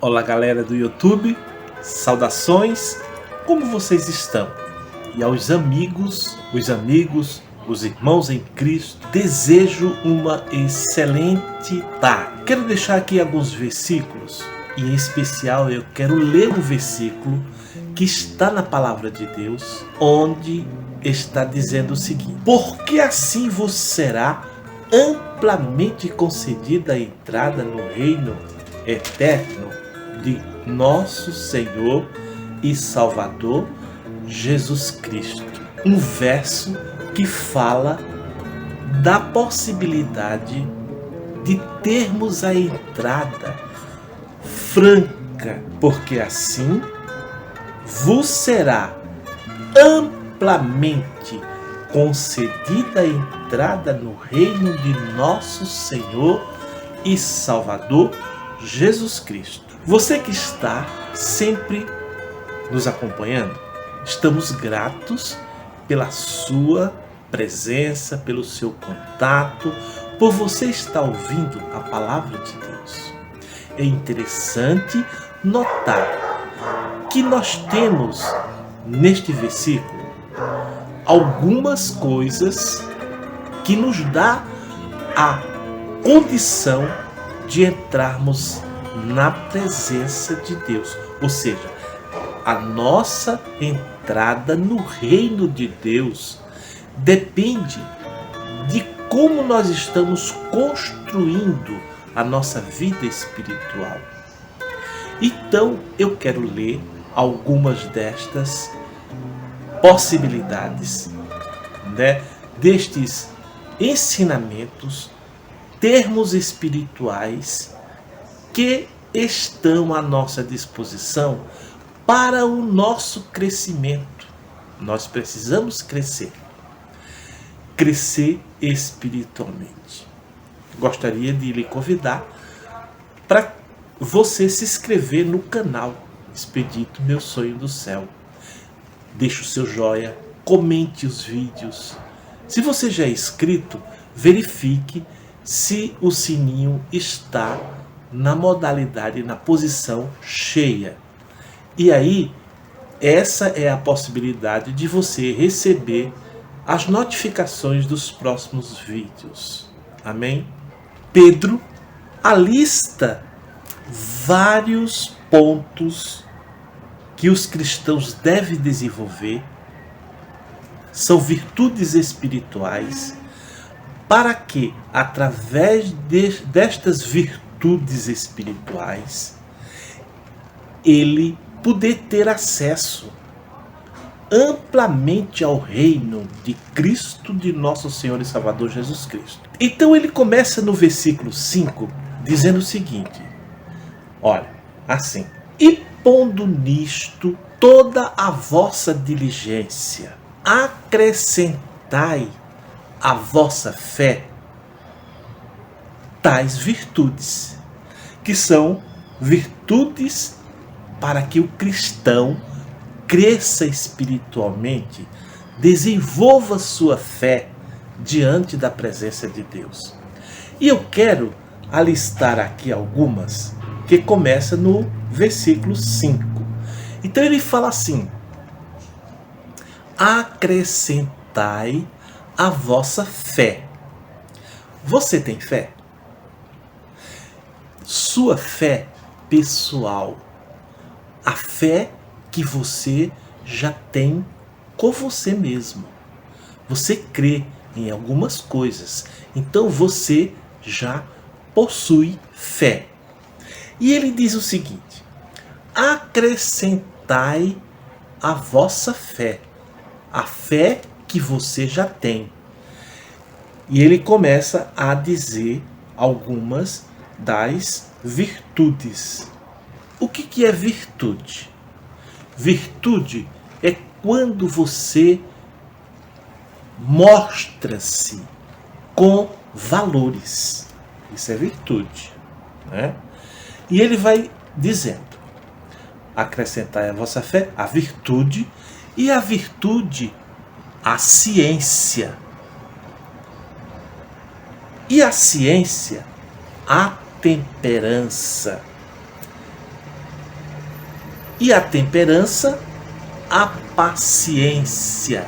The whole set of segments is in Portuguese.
Olá galera do YouTube, saudações, como vocês estão? E aos amigos, os irmãos em Cristo, desejo uma excelente tarde. Quero deixar aqui alguns versículos, e em especial eu quero ler um versículo que está na palavra de Deus, onde está dizendo o seguinte: porque assim vos será amplamente concedida a entrada no reino eterno de nosso Senhor e Salvador Jesus Cristo. Um verso que fala da possibilidade de termos a entrada franca, porque assim vos será amplamente concedida a entrada no reino de nosso Senhor e Salvador Jesus Cristo. Você que está sempre nos acompanhando, estamos gratos pela sua presença, pelo seu contato, por você estar ouvindo a palavra de Deus. É interessante notar que nós temos neste versículo algumas coisas que nos dá a condição de entrarmos na presença de Deus, ou seja, a nossa entrada no reino de Deus depende de como nós estamos construindo a nossa vida espiritual. Então eu quero ler algumas destas possibilidades, destes ensinamentos, termos espirituais que estão à nossa disposição para o nosso crescimento. Nós precisamos crescer espiritualmente. Gostaria de lhe convidar para você se inscrever no canal Expedito Meu Sonho do Céu. Deixe o seu joia, comente os vídeos. Se você já é inscrito, verifique se o sininho está na modalidade, na posição cheia. E aí, essa é a possibilidade de você receber as notificações dos próximos vídeos. Amém? Pedro alista vários pontos que os cristãos devem desenvolver, são virtudes espirituais, para que, através destas virtudes espirituais, ele poder ter acesso amplamente ao reino de Cristo, de nosso Senhor e Salvador Jesus Cristo. Então ele começa no versículo 5, dizendo o seguinte, olha, assim: e pondo nisto toda a vossa diligência, acrescentai à vossa fé tais virtudes, que são virtudes para que o cristão cresça espiritualmente, desenvolva sua fé diante da presença de Deus. E eu quero alistar aqui algumas, que começa no versículo 5. Então ele fala assim: acrescentai a vossa fé. Você tem fé? Sua fé pessoal, a fé que você já tem com você mesmo. Você crê em algumas coisas, então você já possui fé. E ele diz o seguinte: acrescentai a vossa fé, a fé que você já tem. E ele começa a dizer algumas das virtudes. O que é virtude? Virtude é quando você mostra-se com valores. Isso é virtude, né? E ele vai dizendo: acrescentai a vossa fé, a virtude, e a virtude, a ciência. E a ciência, a temperança. E a temperança, a paciência.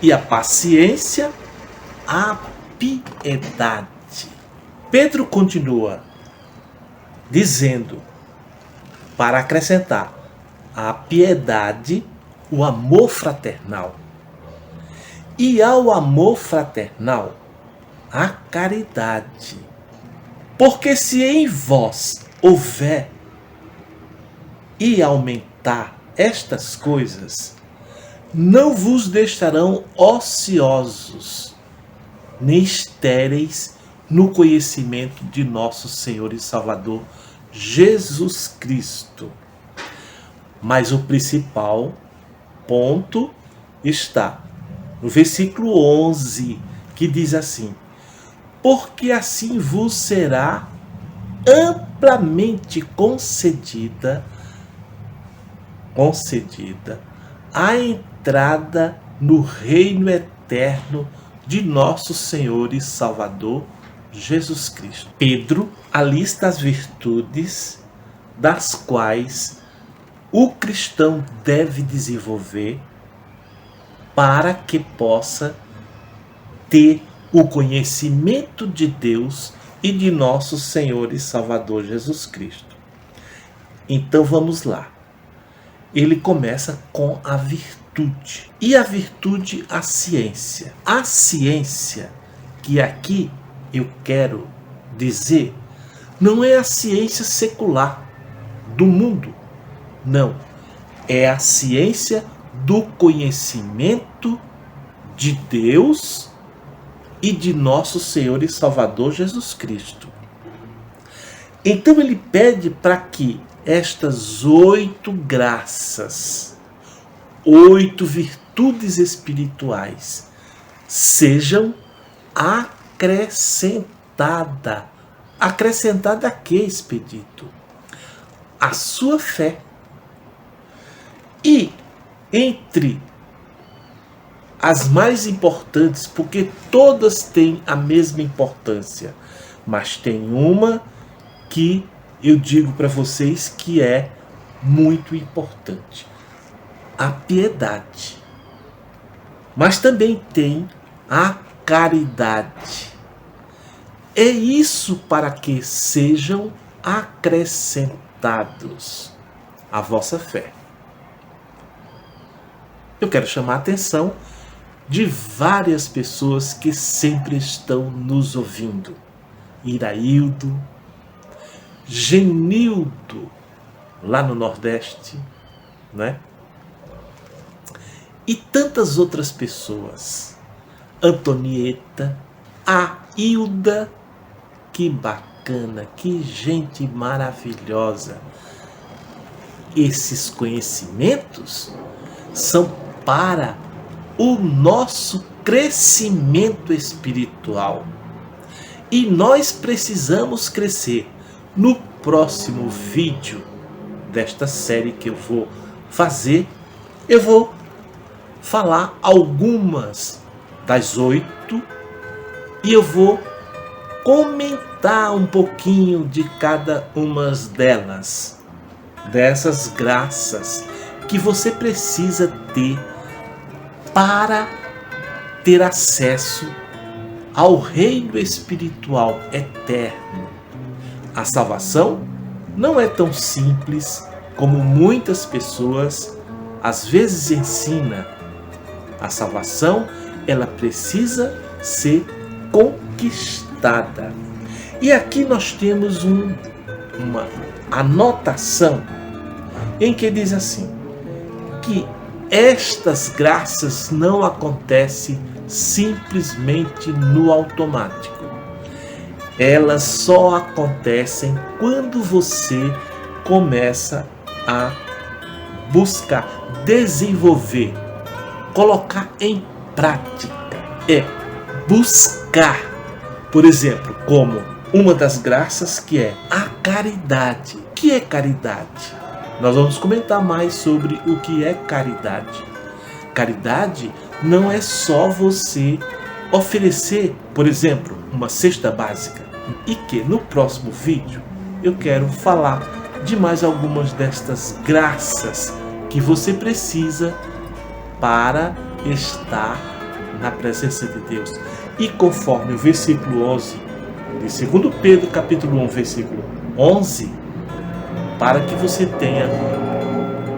E a paciência, a piedade. Pedro continua dizendo, para acrescentar, a piedade, o amor fraternal. E ao amor fraternal, a caridade. Porque se em vós houver e aumentar estas coisas, não vos deixarão ociosos, nem estéreis no conhecimento de nosso Senhor e Salvador Jesus Cristo. Mas o principal ponto está no versículo 11, que diz assim: porque assim vos será amplamente concedida a entrada no reino eterno de nosso Senhor e Salvador Jesus Cristo. Pedro alista as virtudes das quais o cristão deve desenvolver para que possa ter o conhecimento de Deus e de nosso Senhor e Salvador Jesus Cristo. Então vamos lá. Ele começa com a virtude. E a virtude, a ciência. A ciência, que aqui eu quero dizer, não é a ciência secular do mundo. Não. É a ciência do conhecimento de Deus e de nosso Senhor e Salvador Jesus Cristo. Então ele pede para que estas 8 graças, 8 virtudes espirituais, sejam acrescentadas. Acrescentada a que, Expedito? A sua fé. E entre as mais importantes, porque todas têm a mesma importância, mas tem uma que eu digo para vocês que é muito importante: a piedade. Mas também tem a caridade. É isso para que sejam acrescentados à vossa fé. Eu quero chamar a atenção de várias pessoas que sempre estão nos ouvindo. Iraildo, Genildo, lá no Nordeste, né? E tantas outras pessoas. Antonieta, a Hilda, que bacana, que gente maravilhosa. Esses conhecimentos são para o nosso crescimento espiritual. E nós precisamos crescer. No próximo vídeo desta série que eu vou fazer, eu vou falar algumas das 8 e eu vou comentar um pouquinho de cada uma delas, dessas graças que você precisa ter para ter acesso ao reino espiritual eterno. A salvação não é tão simples como muitas pessoas às vezes ensinam. A salvação, ela precisa ser conquistada. E aqui nós temos uma anotação em que diz assim, que estas graças não acontecem simplesmente no automático. Elas só acontecem quando você começa a buscar, desenvolver, colocar em prática. É buscar, por exemplo, como uma das graças que é a caridade. O que é caridade? Nós vamos comentar mais sobre o que é caridade. Caridade não é só você oferecer, por exemplo, uma cesta básica. E que no próximo vídeo eu quero falar de mais algumas destas graças que você precisa para estar na presença de Deus. E conforme o versículo 11 de 2 Pedro capítulo 1, versículo 11, para que você tenha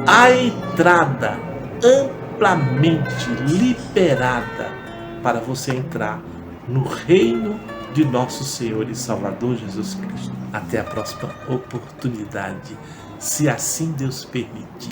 a entrada amplamente liberada para você entrar no reino de nosso Senhor e Salvador Jesus Cristo. Até a próxima oportunidade, se assim Deus permitir.